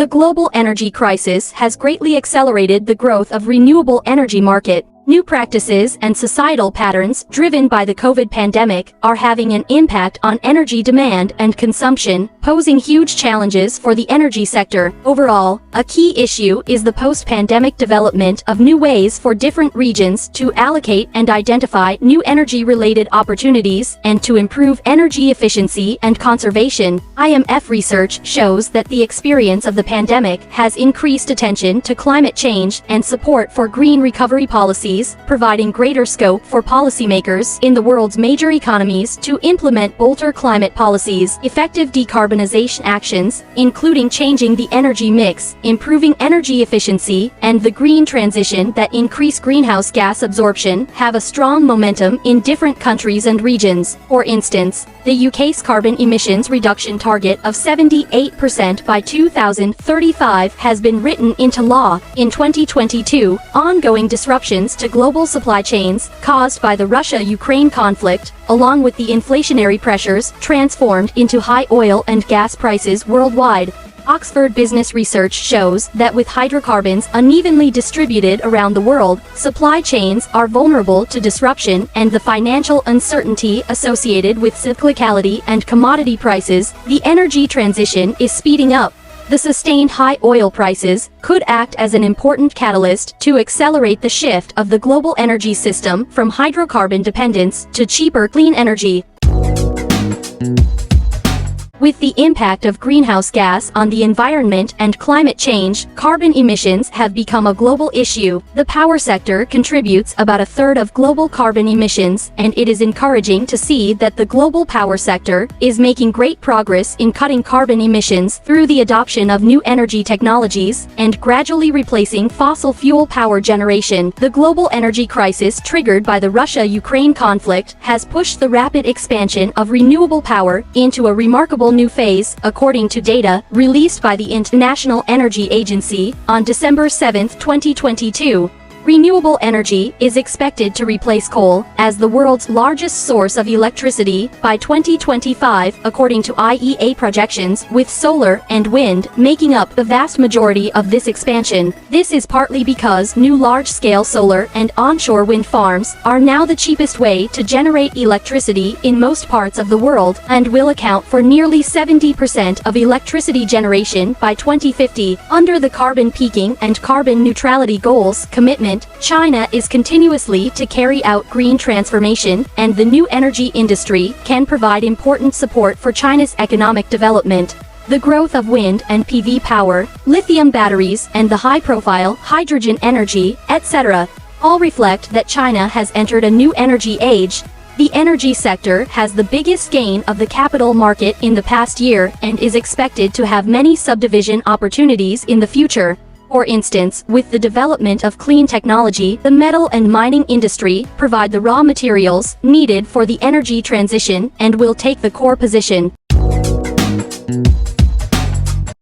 The global energy crisis has greatly accelerated the growth of renewable energy market. New practices and societal patterns driven by the COVID pandemic are having an impact on energy demand and consumption, posing huge challenges for the energy sector. Overall, a key issue is the post-pandemic development of new ways for different regions to allocate and identify new energy-related opportunities and to improve energy efficiency and conservation. IMF research shows that the experience of the pandemic has increased attention to climate change and support for green recovery policies, providing greater scope for policymakers in the world's major economies to implement bolder climate policies, effective decarbonization actions, including changing the energy mix, improving energy efficiency, and the green transition that increase greenhouse gas absorption, have a strong momentum in different countries and regions. For instance, the UK's carbon emissions reduction target of 78% by 2035 has been written into law. In 2022, ongoing disruptions to global supply chains caused by the Russia-Ukraine conflict, along with the inflationary pressures, transformed into high oil and gas prices worldwide. Oxford Business Research shows that with hydrocarbons unevenly distributed around the world, supply chains are vulnerable to disruption, and the financial uncertainty associated with cyclicality and commodity prices. The energy transition is speeding up. The sustained high oil prices could act as an important catalyst to accelerate the shift of the global energy system from hydrocarbon dependence to cheaper clean energy. With the impact of greenhouse gas on the environment and climate change, carbon emissions have become a global issue. The power sector contributes about a third of global carbon emissions, and it is encouraging to see that the global power sector is making great progress in cutting carbon emissions through the adoption of new energy technologies and gradually replacing fossil fuel power generation. The global energy crisis triggered by the Russia-Ukraine conflict has pushed the rapid expansion of renewable power into a remarkable new phase, according to data released by the International Energy Agency on December 7, 2022. Renewable energy is expected to replace coal as the world's largest source of electricity by 2025, according to IEA projections, with solar and wind making up the vast majority of this expansion. This is partly because new large-scale solar and onshore wind farms are now the cheapest way to generate electricity in most parts of the world and will account for nearly 70% of electricity generation by 2050. Under the carbon peaking and carbon neutrality goals commitment, China is continuously to carry out green transformation, and the new energy industry can provide important support for China's economic development. The growth of wind and PV power, lithium batteries, and the high-profile hydrogen energy, etc., all reflect that China has entered a new energy age. The energy sector has the biggest gain of the capital market in the past year and is expected to have many subdivision opportunities in the future. For instance, with the development of clean technology, the metal and mining industry provide the raw materials needed for the energy transition and will take the core position.